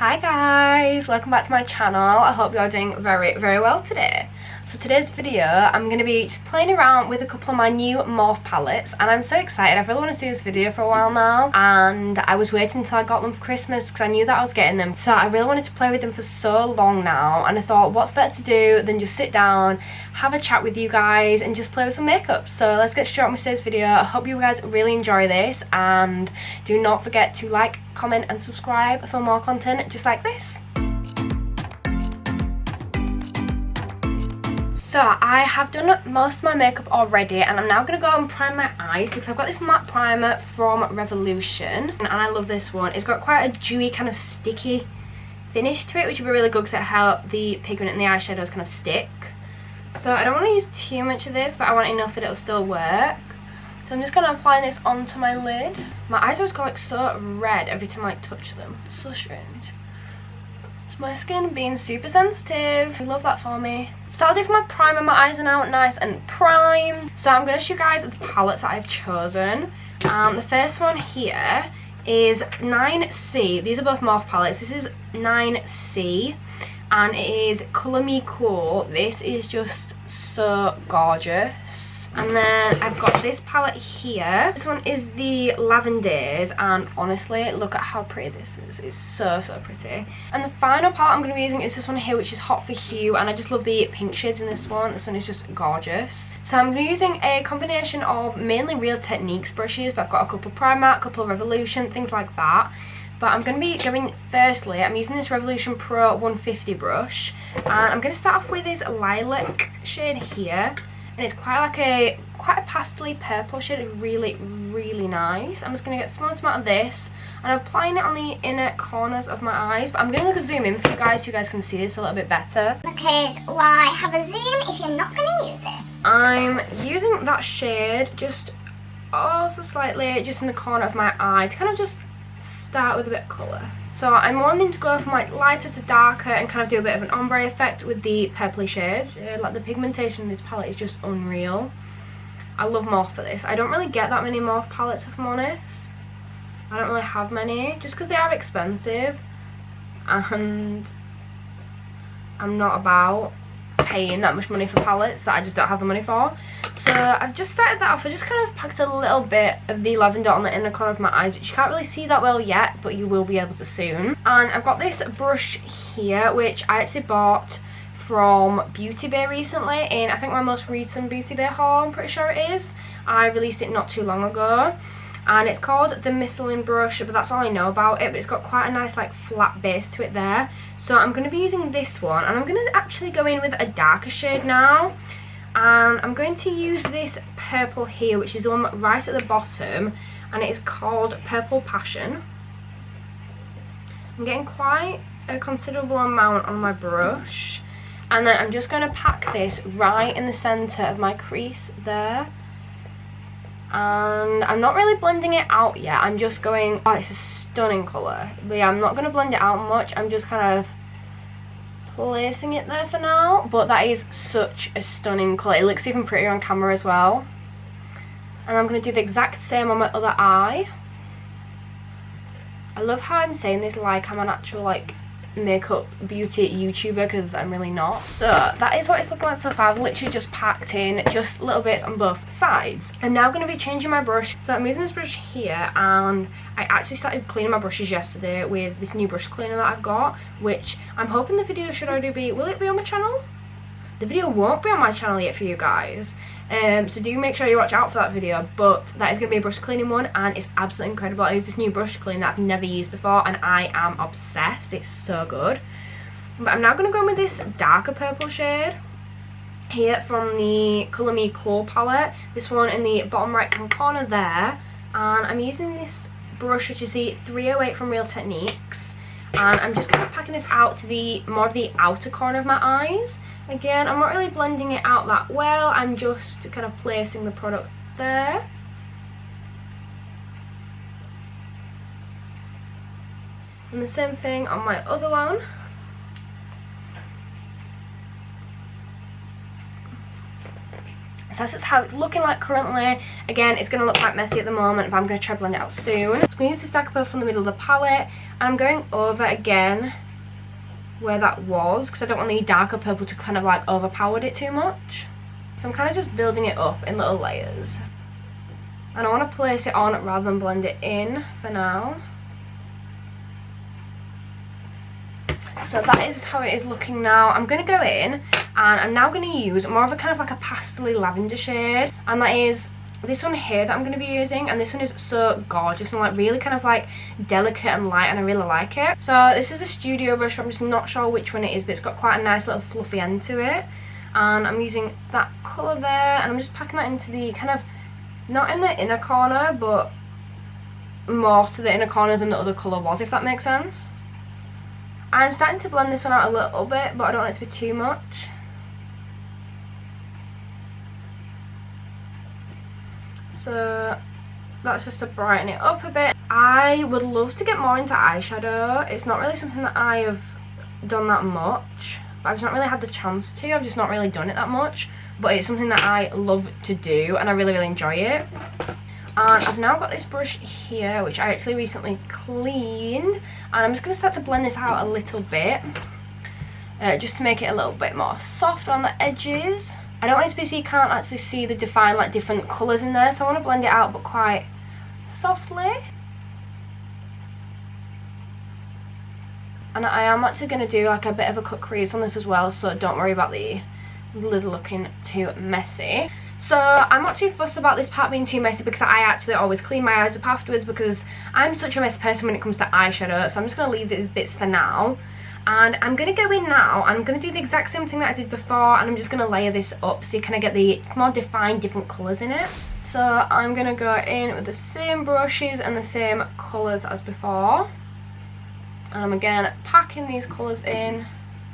Hi guys, welcome back to my channel. I hope you're doing very well today. So today's video, I'm going to be just playing around with a couple of my new morph palettes, and I'm so excited. I've really wanted to do this video for a while now, and I was waiting until I got them for Christmas because I knew that I was getting them. So I really wanted to play with them for so long now, and I thought what's better to do than just sit down, have a chat with you guys and just play with some makeup. So let's get straight on with today's video. I hope you guys really enjoy this, and do not forget to like, comment and subscribe for more content just like this. So I have done most of my makeup already, and I'm now going to go and prime my eyes because I've got this matte primer from Revolution, and I love this one. It's got quite a dewy kind of sticky finish to it, which will be really good because it helps the pigment and the eyeshadows kind of stick. So I don't want to use too much of this, but I want enough that it'll still work. So I'm just going to apply this onto my lid. My eyes always go like so red every time I touch them. It's so strange. It's my skin being super sensitive. I love that for me. So I'll do for my primer. My eyes are now nice and primed. So I'm going to show you guys the palettes that I've chosen. The first one here is 9C. These are both morph palettes. This is 9C. And it is Colour Me Cool. This is just so gorgeous. And then I've got this palette here. This one is the Lavenders, and honestly, look at how pretty this is. It's so pretty. And the final palette I'm going to be using is this one here, which is Hot for Hue, and I just love the pink shades in this one. This one is just gorgeous. So I'm going to be using a combination of mainly Real Techniques brushes, but I've got a couple Primark, a couple Revolution, things like that. But I'm going to be going, firstly, I'm using this Revolution Pro 150 brush, and I'm going to start off with this lilac shade here. And it's quite a pastely purple shade. It's really nice. I'm just going to get a small amount of this, and I'm applying it on the inner corners of my eyes. But I'm going to zoom in for you guys so you guys can see this a little bit better. Because why have a zoom if you're not going to use it? I'm using that shade just also slightly just in the corner of my eye to kind of just start with a bit of colour. So I'm wanting to go from like lighter to darker and kind of do a bit of an ombre effect with the purpley shades. Like the pigmentation in this palette is just unreal. I love morph for this. I don't really get that many morph palettes if I'm honest. I don't really have many just because they are expensive, and I'm not about paying that much money for palettes that I just don't have the money for. So I've just started that off. I just kind of packed a little bit of the lavender on the inner corner of my eyes, which you can't really see that well yet, but you will be able to soon. And I've got this brush here, which I actually bought from Beauty Bay recently in, I think, my most recent Beauty Bay haul, I'm pretty sure it is. I released it not too long ago. And it's called the Michelin brush, but that's all I know about it. But it's got quite a nice like flat base to it there. So I'm going to be using this one, and I'm going to actually go in with a darker shade now. And I'm going to use this purple here, which is the one right at the bottom, and it is called Purple Passion. I'm getting quite a considerable amount on my brush, and then I'm just going to pack this right in the centre of my crease there. And I'm not really blending it out yet. I'm just going, oh, it's a stunning colour. But yeah, I'm not going to blend it out much. I'm just kind of placing it there for now. But that is such a stunning colour. It looks even prettier on camera as well. And I'm going to do the exact same on my other eye. I love how I'm saying this like I'm an actual like makeup beauty YouTuber, because I'm really not. So that is what it's looking like so far. I've literally just packed in just little bits on both sides. I'm now going to be changing my brush. So I'm using this brush here, and I actually started cleaning my brushes yesterday with this new brush cleaner that I've got, which I'm hoping the video should already be, will it be on my channel? The video won't be on my channel yet for you guys, so do make sure you watch out for that video. But that is going to be a brush cleaning one, and it's absolutely incredible. I use this new brush cleaner that I've never used before, and I am obsessed. It's so good. But I'm now going to go in with this darker purple shade here from the Colour Me Cool palette. This one in the bottom right hand corner there, and I'm using this brush, which is the 308 from Real Techniques, and I'm just kind of packing this out to the more of the outer corner of my eyes. Again, I'm not really blending it out that well. I'm just kind of placing the product there. And the same thing on my other one. So that's how it's looking like currently. Again, it's going to look quite messy at the moment, but I'm going to try to blend it out soon. So I'm going to use this darker purple from the middle of the palette, and I'm going over again where that was, because I don't want the darker purple to kind of like overpowered it too much. So I'm kind of just building it up in little layers. And I want to place it on rather than blend it in for now. So that is how it is looking now. I'm going to go in and I'm now going to use more of a kind of like a pastel-y lavender shade. And that is this one here that I'm going to be using. And this one is so gorgeous and like really kind of like delicate and light, and I really like it. So this is a studio brush, but I'm just not sure which one it is, but it's got quite a nice little fluffy end to it. And I'm using that colour there, and I'm just packing that into the kind of, not in the inner corner, but more to the inner corner than the other colour was, if that makes sense. I'm starting to blend this one out a little bit, but I don't want it to be too much. So that's just to brighten it up a bit. I would love to get more into eyeshadow. It's not really something that I have done that much. I've just not really had the chance to. I've just not really done it that much. But it's something that I love to do, and I really, really enjoy it. And I've now got this brush here, which I actually recently cleaned, and I'm just going to start to blend this out a little bit, just to make it a little bit more soft on the edges. I don't want it to be so you can't actually see the defined like different colours in there, so I want to blend it out but quite softly. And I am actually going to do like a bit of a cut crease on this as well, so don't worry about the lid looking too messy. So I'm not too fussed about this part being too messy, because I actually always clean my eyes up afterwards, because I'm such a messy person when it comes to eyeshadow. So I'm just going to leave these bits for now. And I'm going to go in now, and I'm going to do the exact same thing that I did before, and I'm just going to layer this up so you kind of get the more defined different colours in it. So I'm going to go in with the same brushes and the same colours as before. And I'm again packing these colours in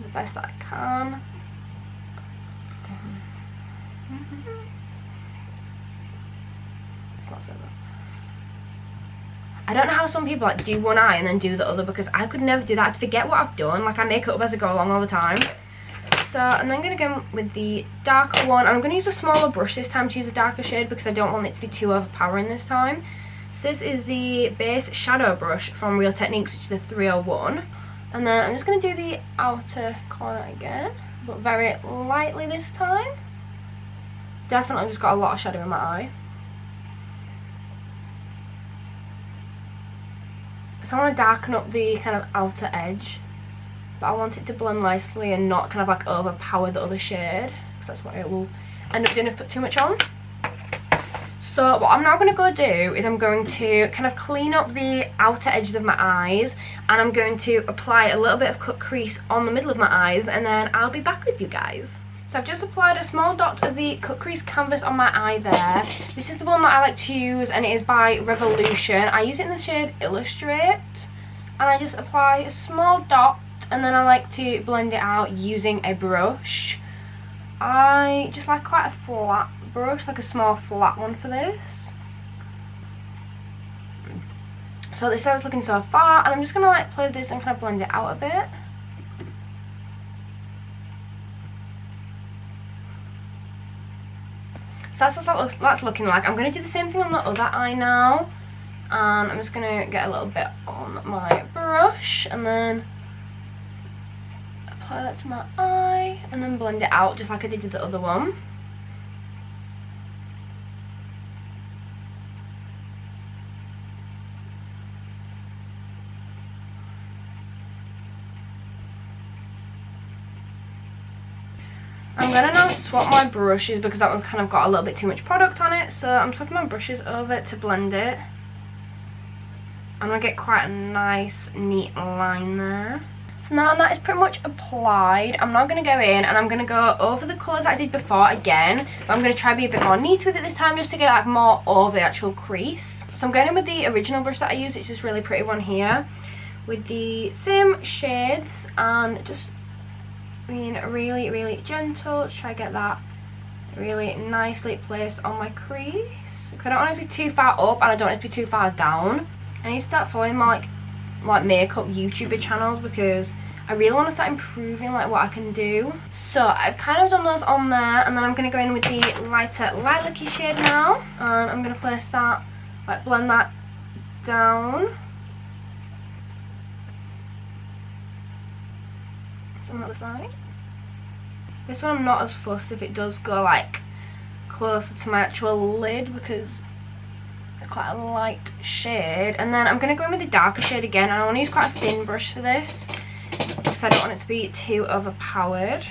the best that I can. It's not so bad. I don't know how some people like do one eye and then do the other, because I could never do that. I'd forget what I've done. Like I make it up as I go along all the time. So I'm then going to go with the darker one. I'm going to use a smaller brush this time to use a darker shade, because I don't want it to be too overpowering this time. So this is the base shadow brush from Real Techniques, which is the 301. And then I'm just going to do the outer corner again, but very lightly this time. Definitely just got a lot of shadow in my eye. So I want to darken up the kind of outer edge, but I want it to blend nicely and not kind of like overpower the other shade, because that's what it will end up doing if I put too much on. So what I'm now going to go do is I'm going to kind of clean up the outer edges of my eyes, and I'm going to apply a little bit of cut crease on the middle of my eyes, and then I'll be back with you guys. So I've just applied a small dot of the cut crease canvas on my eye there. This is the one that I like to use, and it is by Revolution. I use it in the shade Illustrate, and I just apply a small dot, and then I like to blend it out using a brush. I just like quite a flat brush, like a small flat one for this. So this is how it's looking so far, and I'm just going to like play with this and kind of blend it out a bit. So that's what that's looking like. I'm going to do the same thing on the other eye now, and I'm just going to get a little bit on my brush and then apply that to my eye and then blend it out just like I did with the other one. I'm going to now swap my brushes, because that one's kind of got a little bit too much product on it. So I'm swapping my brushes over to blend it. I'm going to get quite a nice neat line there. So now that is pretty much applied, I'm now going to go in and I'm going to go over the colours that I did before again. But I'm going to try to be a bit more neat with it this time, just to get like more over the actual crease. So I'm going in with the original brush that I used, which is this really pretty one here, with the same shades, and just being really, really gentle to try to get that really nicely placed on my crease. Because I don't want it to be too far up, and I don't want it to be too far down. I need to start following more like makeup YouTuber channels, because I really want to start improving like what I can do. So I've kind of done those on there, and then I'm going to go in with the lighter lilac-y shade now, and I'm going to place that, like blend that down. On the other side. This one I'm not as fussed if it does go like closer to my actual lid because it's quite a light shade. And then I'm going to go in with the darker shade again, and I want to use quite a thin brush for this because I don't want it to be too overpowered.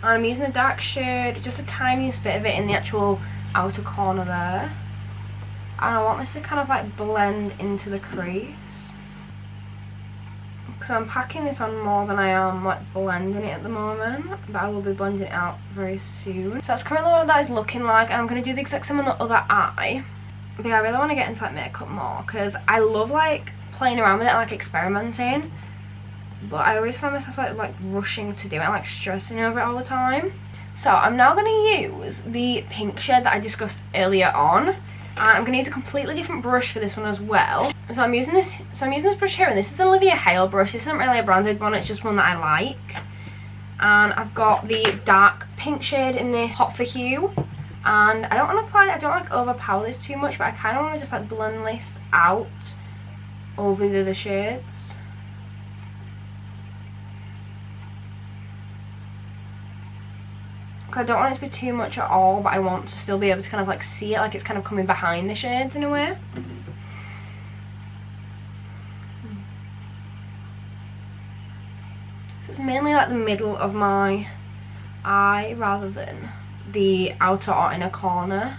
And I'm using the dark shade, just a tiniest bit of it in the actual outer corner there. And I want this to kind of like blend into the crease. So I'm packing this on more than I am like blending it at the moment, but I will be blending it out very soon. So that's currently what that is looking like, and I'm going to do the exact same on the other eye. But yeah, I really want to get into like makeup more because I love like playing around with it and like experimenting, but I always find myself like rushing to do it and like stressing over it all the time. So I'm now going to use the pink shade that I discussed earlier on. I'm going to use a completely different brush for this one as well. So I'm using this brush here, and this is the Olivia Hale brush. This isn't really a branded one, it's just one that I like. And I've got the dark pink shade in this Hot for Hue. And I don't want to apply, I don't like overpower this too much, but I kind of want to just like blend this out over the other shades. Because I don't want it to be too much at all, but I want to still be able to kind of like see it, like it's kind of coming behind the shades in a way. So it's mainly like the middle of my eye rather than the outer or inner corner.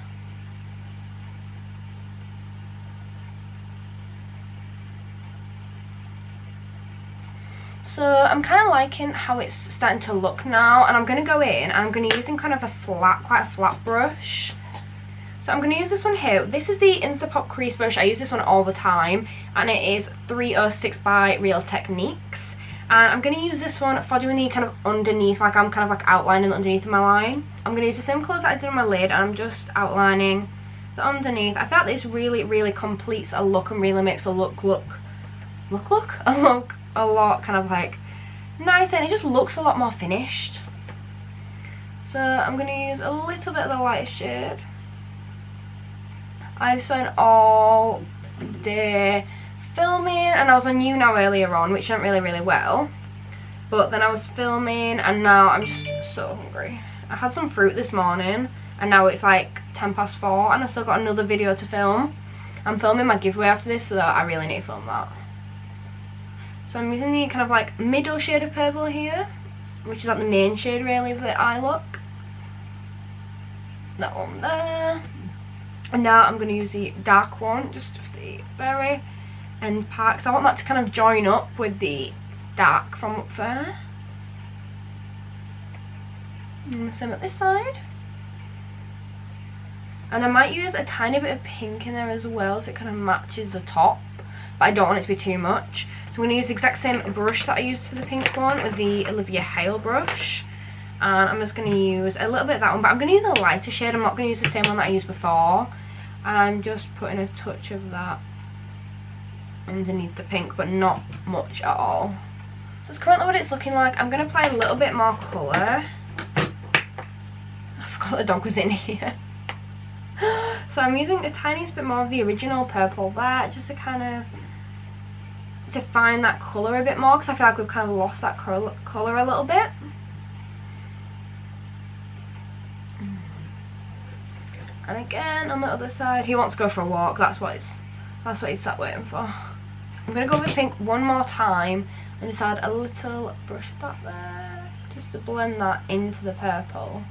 So I'm kind of liking how it's starting to look now, and I'm going to go in and I'm going to use kind of a flat, quite a flat brush. So I'm going to use this one here. This is the Instapot crease brush. I use this one all the time, and it is 306 by Real Techniques. And I'm going to use this one for doing the kind of underneath, like I'm kind of like outlining underneath my line. I'm going to use the same colours that I did on my lid, and I'm just outlining the underneath. I feel like this really completes a look and really makes a look a lot kind of like nicer, and it just looks a lot more finished. So I'm going to use a little bit of the light shade. I've spent all day filming, and I was on YouNow earlier on, which went really well, but then I was filming and now I'm just so hungry. I had some fruit this morning and now it's like 4:10 and I've still got another video to film. I'm filming my giveaway after this, so I really need to film that. So I'm using the kind of like middle shade of purple here, which is like the main shade really of the eye look. That one there. And now I'm going to use the dark one, just for the very end part, because I want that to kind of join up with the dark from up there. And the same at this side. And I might use a tiny bit of pink in there as well, so it kind of matches the top, but I don't want it to be too much. So I'm going to use the exact same brush that I used for the pink one with the Olivia Hale brush. And I'm just going to use a little bit of that one, but I'm going to use a lighter shade. I'm not going to use the same one that I used before. And I'm just putting a touch of that underneath the pink, but not much at all. So that's currently what it's looking like. I'm going to apply a little bit more colour. I forgot the dog was in here. So I'm using a tiniest bit more of the original purple there, just to kind of define that colour a bit more, because I feel like we've kind of lost that colour a little bit. And again on the other side, he wants to go for a walk. That's what he's sat waiting for. I'm gonna go with pink one more time and just add a little brush of that there, just to blend that into the purple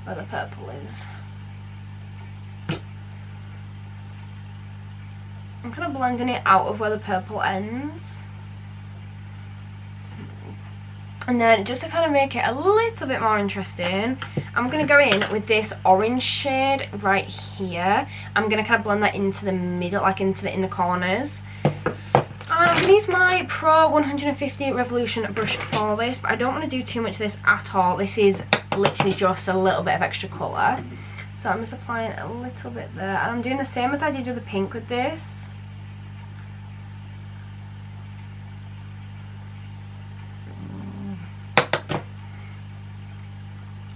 where the purple is. I'm kind of blending it out of where the purple ends. And then just to kind of make it a little bit more interesting, I'm going to go in with this orange shade right here. I'm going to kind of blend that into the middle, like into the inner corners. And I'm going to use my Pro 150 Revolution brush for this, but I don't want to do too much of this at all. This is literally just a little bit of extra colour. So I'm just applying a little bit there. And I'm doing the same as I did with the pink with this.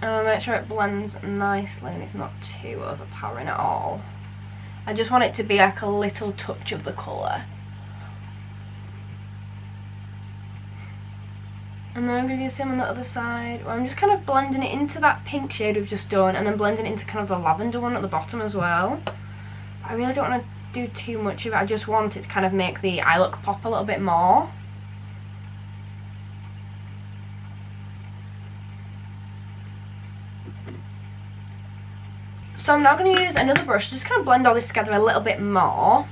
And I'll make sure it blends nicely and it's not too overpowering at all. I just want it to be like a little touch of the colour. And then I'm going to do the same on the other side, where I'm just kind of blending it into that pink shade we've just done, and then blending it into kind of the lavender one at the bottom as well. I really don't want to do too much of it, I just want it to kind of make the eye look pop a little bit more. So I'm now going to use another brush to just kind of blend all this together a little bit more.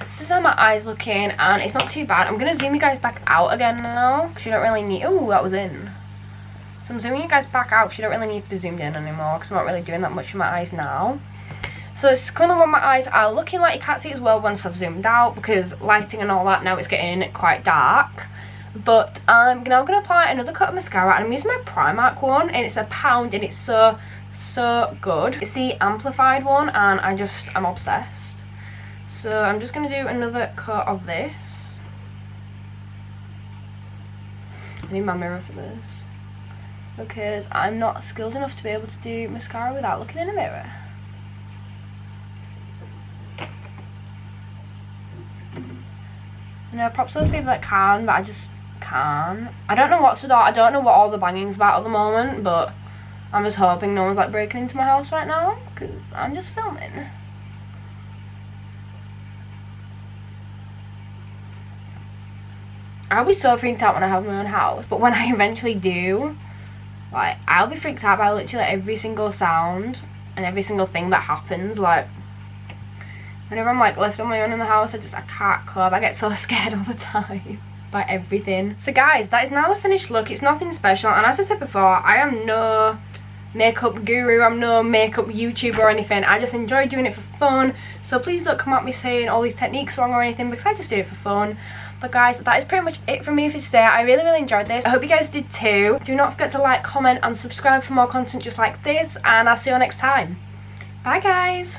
This is how my eyes looking, and it's not too bad. I'm going to zoom you guys back out again now, because you don't really need... Oh, that was in. So I'm zooming you guys back out, because you don't really need to be zoomed in anymore, because I'm not really doing that much with my eyes now. So it's kind of what my eyes are looking like. You can't see it as well once I've zoomed out, because lighting and all that, now it's getting quite dark. But I'm now going to apply another coat of mascara, and I'm using my Primark one, and it's £1, and it's so good. It's the amplified one, and I'm obsessed. So I'm just going to do another coat of this. I need my mirror for this, because I'm not skilled enough to be able to do mascara without looking in a mirror. You know, props to those people that can, but I just can't. I don't know what's with that. I don't know what all the banging's about at the moment, but I'm just hoping no one's like breaking into my house right now, because I'm just filming. I'll be so freaked out when I have my own house, but when I eventually do, like, I'll be freaked out by literally every single sound and every single thing that happens. Like, whenever I'm like left on my own in the house, I can't cope. I get so scared all the time by everything. So guys, that is now the finished look. It's nothing special, and as I said before, I am no makeup guru, I'm no makeup YouTuber or anything. I just enjoy doing it for fun, so please don't come at me saying all these techniques wrong or anything, because I just do it for fun. But guys, that is pretty much it from me for today. I really enjoyed this. I hope you guys did too. Do not forget to like, comment and subscribe for more content just like this, and I'll see you all next time. Bye guys.